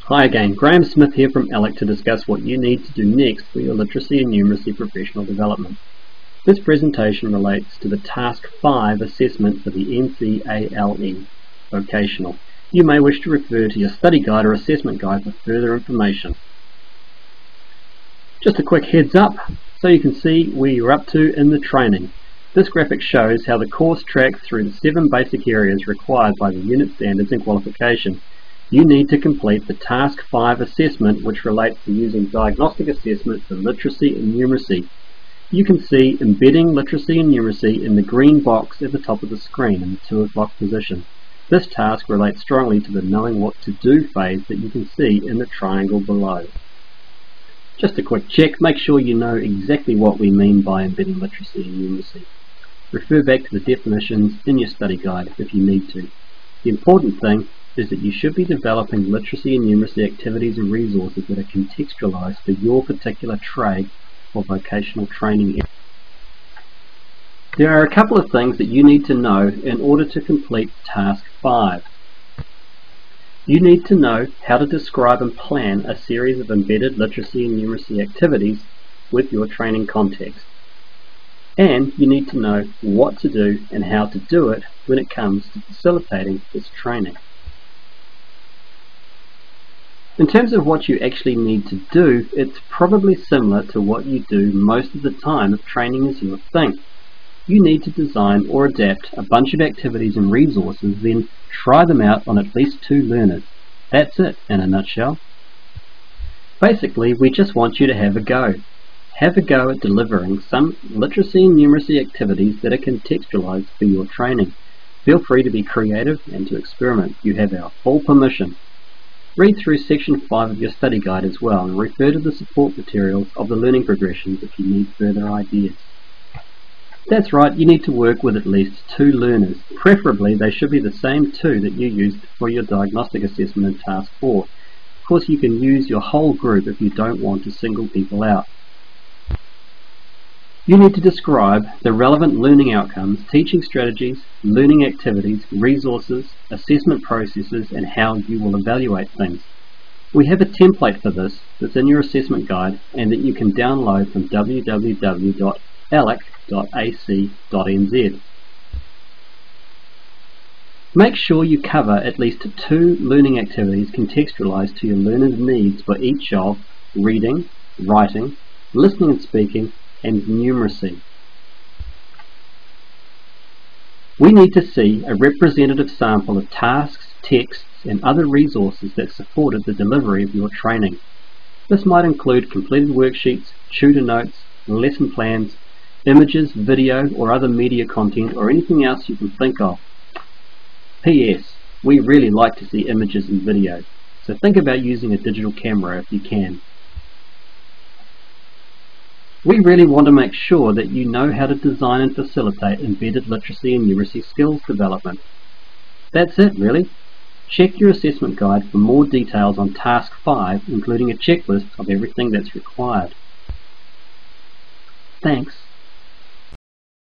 Hi again, Graham Smith here from ALEC to discuss what you need to do next for your literacy and numeracy professional development. This presentation relates to the Task 5 assessment for the NCALNE Vocational. You may wish to refer to your study guide or assessment guide for further information. Just a quick heads up so you can see where you're up to in the training. This graphic shows how the course tracks through the 7 basic areas required by the unit standards and qualification. You need to complete the Task 5 assessment, which relates to using diagnostic assessment for literacy and numeracy. You can see embedding literacy and numeracy in the green box at the top of the screen in the 2 o'clock position. This task relates strongly to the knowing what to do phase that you can see in the triangle below. Just a quick check, make sure you know exactly what we mean by embedding literacy and numeracy. Refer back to the definitions in your study guide if you need to. The important thing is that you should be developing literacy and numeracy activities and resources that are contextualized for your particular trade or vocational training area. There are a couple of things that you need to know in order to complete Task 5. You need to know how to describe and plan a series of embedded literacy and numeracy activities with your training context. And you need to know what to do and how to do it when it comes to facilitating this training. In terms of what you actually need to do, it's probably similar to what you do most of the time if training is your thing. You need to design or adapt a bunch of activities and resources, then try them out on at least 2 learners. That's it in a nutshell. Basically, we just want you to have a go. Have a go at delivering some literacy and numeracy activities that are contextualized for your training. Feel free to be creative and to experiment. You have our full permission. Read through section 5 of your study guide as well and refer to the support materials of the learning progressions if you need further ideas. That's right, you need to work with at least 2 learners. Preferably they should be the same 2 that you used for your diagnostic assessment in Task 4. Of course, you can use your whole group if you don't want to single people out. You need to describe the relevant learning outcomes, teaching strategies, learning activities, resources, assessment processes, and how you will evaluate things. We have a template for this that's in your assessment guide and that you can download from www.alec.ac.nz. Make sure you cover at least 2 learning activities contextualized to your learners' needs for each of reading, writing, listening and speaking, and numeracy. We need to see a representative sample of tasks, texts, and other resources that supported the delivery of your training. This might include completed worksheets, tutor notes, lesson plans, images, video, or other media content, or anything else you can think of. P.S. We really like to see images and video, so think about using a digital camera if you can. We really want to make sure that you know how to design and facilitate embedded literacy and numeracy skills development. That's it really. Check your assessment guide for more details on Task 5, including a checklist of everything that's required. Thanks.